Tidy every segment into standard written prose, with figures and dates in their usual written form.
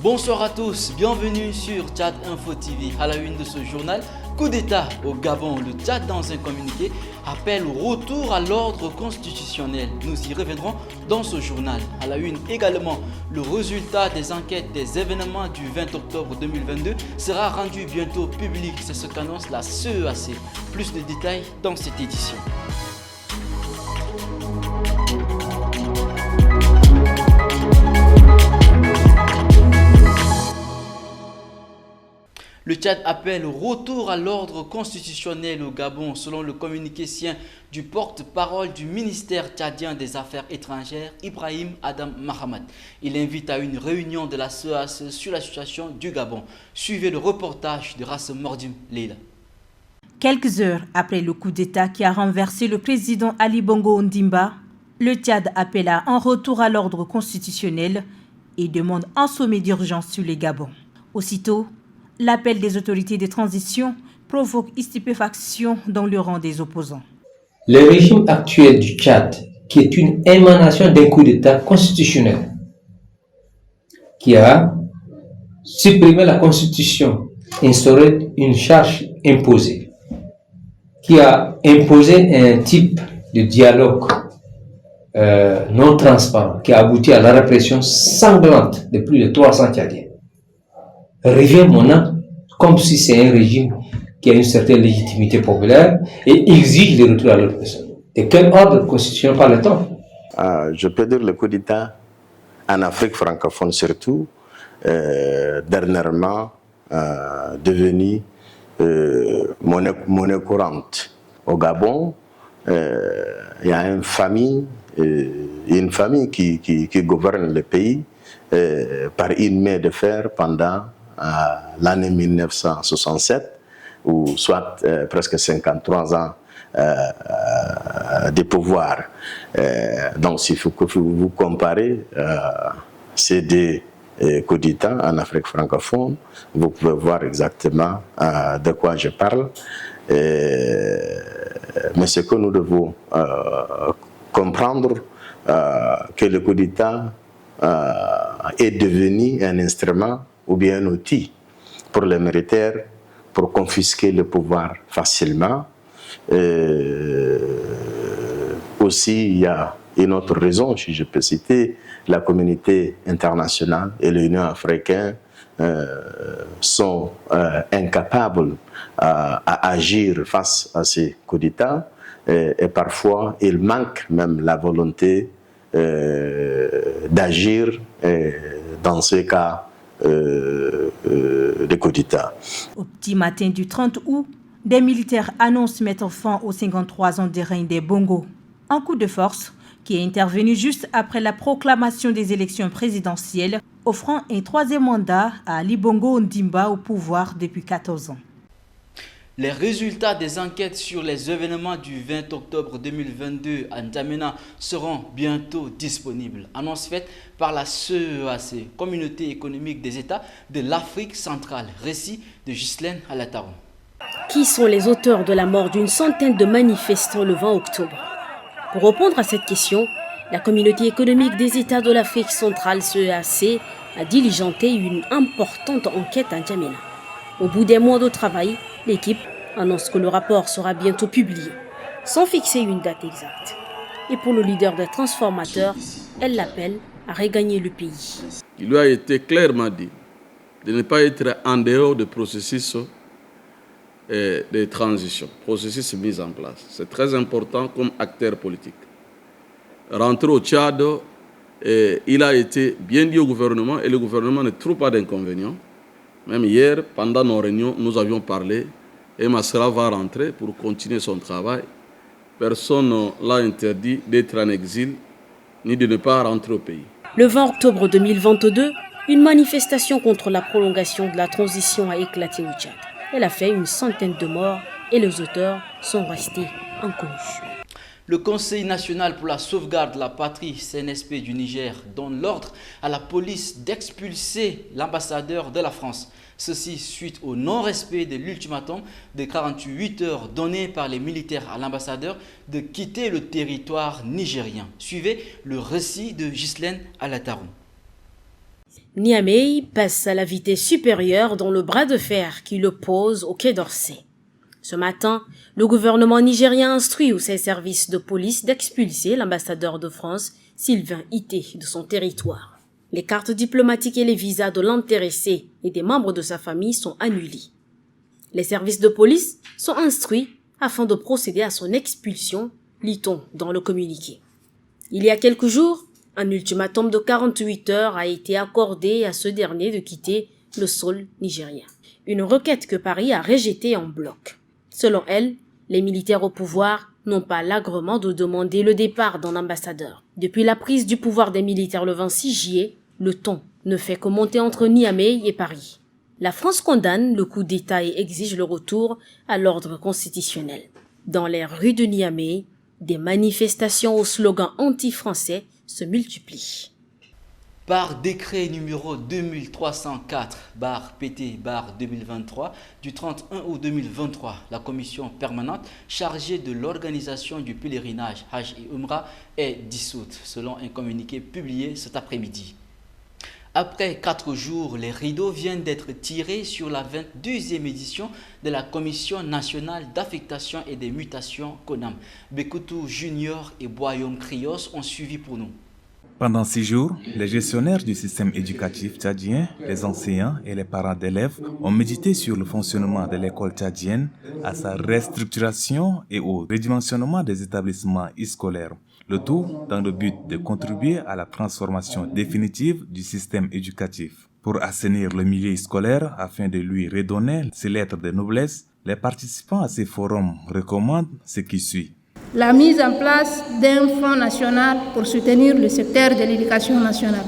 Bonsoir à tous, bienvenue sur Tchad Info TV. À la une de ce journal, coup d'État au Gabon. Le Tchad, dans un communiqué, appelle au retour à l'ordre constitutionnel. Nous y reviendrons dans ce journal. À la une également, le résultat des enquêtes des événements du 20 octobre 2022 sera rendu bientôt public. C'est ce qu'annonce la CEAC. Plus de détails dans cette édition. Le Tchad appelle au retour à l'ordre constitutionnel au Gabon, selon le communiqué sien du porte-parole du ministère tchadien des Affaires étrangères, Ibrahim Adam Mahamat. Il invite à une réunion de la CEAC sur la situation du Gabon. Suivez le reportage de Rassem Mordim Leila. Quelques heures après le coup d'État qui a renversé le président Ali Bongo Ondimba, le Tchad appelle à un retour à l'ordre constitutionnel et demande un sommet d'urgence sur les Gabon. Aussitôt, l'appel des autorités de transition provoque stupéfaction dans le rang des opposants. Le régime actuel du Tchad, qui est une émanation d'un coup d'État constitutionnel, qui a supprimé la Constitution, instauré une charge imposée, qui a imposé un type de dialogue non transparent, qui a abouti à la répression sanglante de plus de 300 Tchadiens, revient maintenant comme si c'est un régime qui a une certaine légitimité populaire et exige le retour à l'ordre constitutionnel. De quel ordre constitutionnel parle-t-on? Je peux dire le coup d'État en Afrique francophone surtout, dernièrement devenu monnaie courante. Au Gabon, il y a une famille qui gouverne le pays par une main de fer pendant l'année 1967, ou soit presque 53 ans de pouvoir. Donc, si vous comparez ces deux coups d'État en Afrique francophone, vous pouvez voir exactement de quoi je parle. Mais ce que nous devons comprendre, que le coup d'État est devenu un instrument ou bien un outil pour les militaires pour confisquer le pouvoir facilement. Aussi, il y a une autre raison, si je peux citer, la communauté internationale et l'Union africaine sont incapables à agir face à ces coups d'État et parfois il manque même la volonté d'agir dans ce cas de coup d'État. Au petit matin du 30 août, des militaires annoncent mettre fin aux 53 ans de règne des Bongo. Un coup de force qui est intervenu juste après la proclamation des élections présidentielles, offrant un troisième mandat à Ali Bongo Ondimba au pouvoir depuis 14 ans. Les résultats des enquêtes sur les événements du 20 octobre 2022 à N'Djamena seront bientôt disponibles. Annonce faite par la CEAC, Communauté économique des États de l'Afrique centrale. Récit de Ghislaine Alataron. Qui sont les auteurs de la mort d'une centaine de manifestants le 20 octobre? Pour répondre à cette question, la Communauté économique des États de l'Afrique centrale, CEAC, a diligenté une importante enquête à N'Djamena. Au bout des mois de travail, l'équipe annonce que le rapport sera bientôt publié, sans fixer une date exacte. Et pour le leader des transformateurs, elle l'appelle à regagner le pays. Il lui a été clairement dit de ne pas être en dehors du processus de transition, processus mis en place. C'est très important comme acteur politique. Rentré au Tchad, il a été bien dit au gouvernement et le gouvernement ne trouve pas d'inconvénients. Même hier, pendant nos réunions, nous avions parlé et Masra va rentrer pour continuer son travail. Personne ne l'a interdit d'être en exil ni de ne pas rentrer au pays. Le 20 octobre 2022, une manifestation contre la prolongation de la transition a éclaté au Tchad. Elle a fait une centaine de morts et les auteurs sont restés inconnus. Le Conseil national pour la sauvegarde de la patrie, CNSP du Niger, donne l'ordre à la police d'expulser l'ambassadeur de la France. Ceci suite au non-respect de l'ultimatum de 48 heures donné par les militaires à l'ambassadeur de quitter le territoire nigérien. Suivez le récit de Ghislaine Alataron. Niamey passe à la vitesse supérieure dans le bras de fer qui l'oppose au Quai d'Orsay. Ce matin, le gouvernement nigérien instruit ses services de police d'expulser l'ambassadeur de France, Sylvain Ité, de son territoire. Les cartes diplomatiques et les visas de l'intéressé et des membres de sa famille sont annulés. Les services de police sont instruits afin de procéder à son expulsion, lit-on dans le communiqué. Il y a quelques jours, un ultimatum de 48 heures a été accordé à ce dernier de quitter le sol nigérien. Une requête que Paris a rejetée en bloc. Selon elle, les militaires au pouvoir n'ont pas l'agrément de demander le départ d'un ambassadeur. Depuis la prise du pouvoir des militaires le 26 juillet, le ton ne fait que monter entre Niamey et Paris. La France condamne le coup d'État et exige le retour à l'ordre constitutionnel. Dans les rues de Niamey, des manifestations au slogan anti-français se multiplient. Par décret numéro 2304/PT/2023 du 31 août 2023, la commission permanente chargée de l'organisation du pèlerinage Hajj et Umrah est dissoute, selon un communiqué publié cet après-midi. Après 4 jours, les rideaux viennent d'être tirés sur la 22e édition de la Commission nationale d'affectation et des mutations CONAM. Bekoutou Junior et Boyom Krios ont suivi pour nous. Pendant 6 jours, les gestionnaires du système éducatif tchadien, les enseignants et les parents d'élèves ont médité sur le fonctionnement de l'école tchadienne, à sa restructuration et au redimensionnement des établissements scolaires. Le tout dans le but de contribuer à la transformation définitive du système éducatif. Pour assainir le milieu scolaire afin de lui redonner ses lettres de noblesse, les participants à ces forums recommandent ce qui suit. La mise en place d'un fonds national pour soutenir le secteur de l'éducation nationale.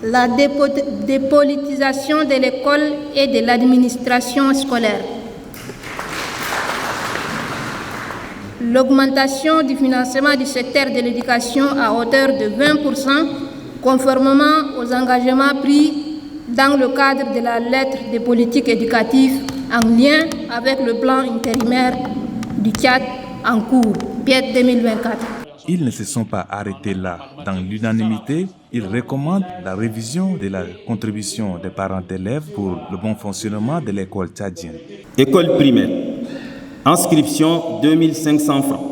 La dépolitisation de l'école et de l'administration scolaire. L'augmentation du financement du secteur de l'éducation à hauteur de 20%, conformément aux engagements pris dans le cadre de la lettre de politique éducative en lien avec le plan intérimaire du Tchad en cours, PIET 2024. Ils ne se sont pas arrêtés là. Dans l'unanimité, ils recommandent la révision de la contribution des parents d'élèves pour le bon fonctionnement de l'école tchadienne. École primaire, inscription 2500 francs.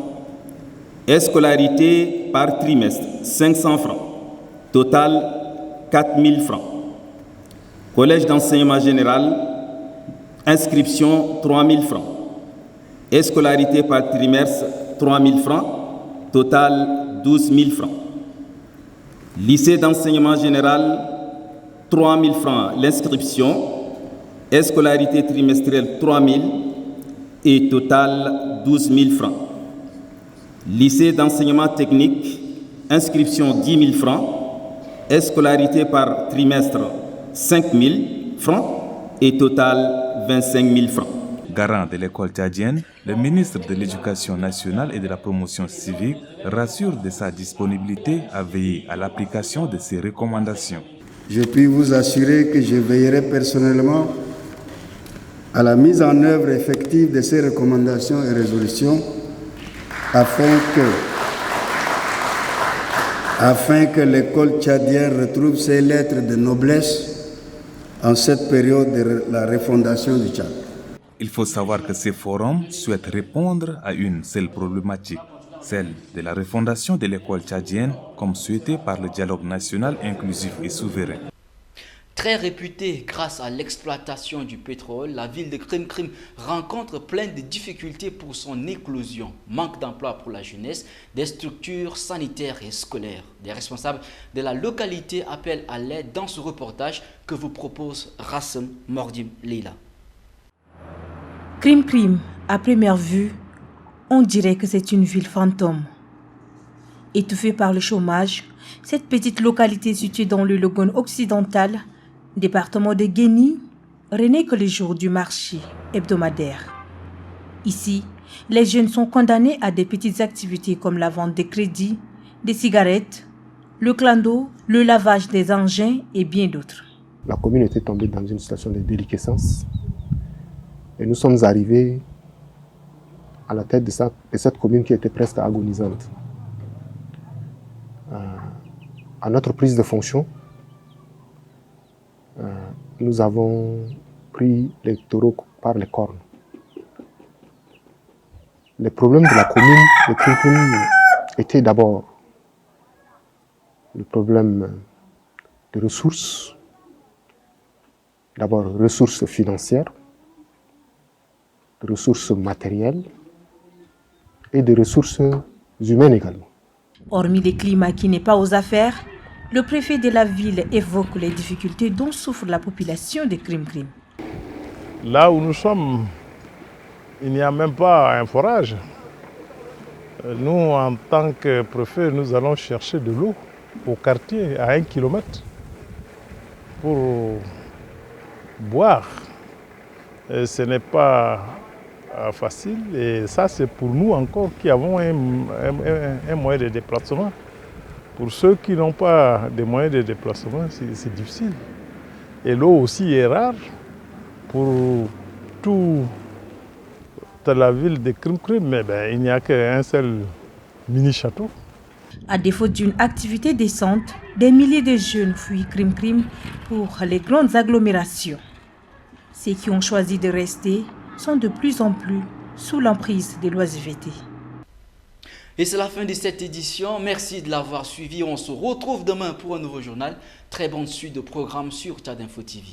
Scolarité par trimestre, 500 francs. Total, 4000 francs. Collège d'enseignement général, inscription 3 000 francs. Scolarité par trimestre, 3 000 francs. Total, 12 000 francs. Lycée d'enseignement général, 3 000 francs l'inscription. Scolarité trimestrielle, 3 000. Et total, 12 000 francs. Lycée d'enseignement technique, inscription 10 000 francs. Scolarité par trimestre, 5 000 francs et total 25 000 francs. Garant de l'école tchadienne, le ministre de l'Éducation nationale et de la promotion civique rassure de sa disponibilité à veiller à l'application de ces recommandations. Je puis vous assurer que je veillerai personnellement à la mise en œuvre effective de ces recommandations et résolutions afin que l'école tchadienne retrouve ses lettres de noblesse en cette période de la refondation du Tchad. Il faut savoir que ces forums souhaitent répondre à une seule problématique, celle de la refondation de l'école tchadienne comme souhaité par le dialogue national inclusif et souverain. Très réputée grâce à l'exploitation du pétrole, la ville de Krim Krim rencontre plein de difficultés pour son éclosion. Manque d'emploi pour la jeunesse, des structures sanitaires et scolaires. Des responsables de la localité appellent à l'aide dans ce reportage que vous propose Rassem Mordim Leila. Krim Krim, à première vue, on dirait que c'est une ville fantôme. Étouffée par le chômage, cette petite localité située dans le Logone occidental, département de Guéni, renaît que les jours du marché hebdomadaire. Ici, les jeunes sont condamnés à des petites activités comme la vente de crédits, des cigarettes, le clando, le lavage des engins et bien d'autres. La commune était tombée dans une situation de déliquescence et nous sommes arrivés à la tête de cette commune qui était presque agonisante. à notre prise de fonction, nous avons pris les taureaux par les cornes. Les problèmes de la commune de Krim étaient d'abord le problème de ressources, d'abord ressources financières, de ressources matérielles et de ressources humaines également. Hormis les climats qui n'est pas aux affaires, le préfet de la ville évoque les difficultés dont souffre la population de Krim. Là où nous sommes, il n'y a même pas un forage. Nous, en tant que préfet, nous allons chercher de l'eau au quartier à 1 kilomètre pour boire. Et ce n'est pas facile et ça c'est pour nous encore qui avons un moyen de déplacement. Pour ceux qui n'ont pas de moyens de déplacement, c'est difficile. Et l'eau aussi est rare pour toute la ville de Krim, mais il n'y a qu'un seul mini-château. À défaut d'une activité décente, des milliers de jeunes fuient Krim pour les grandes agglomérations. Ceux qui ont choisi de rester sont de plus en plus sous l'emprise de l'oisiveté. Et c'est la fin de cette édition. Merci de l'avoir suivi. On se retrouve demain pour un nouveau journal. Très bonne suite de programmes sur Tchad Info TV.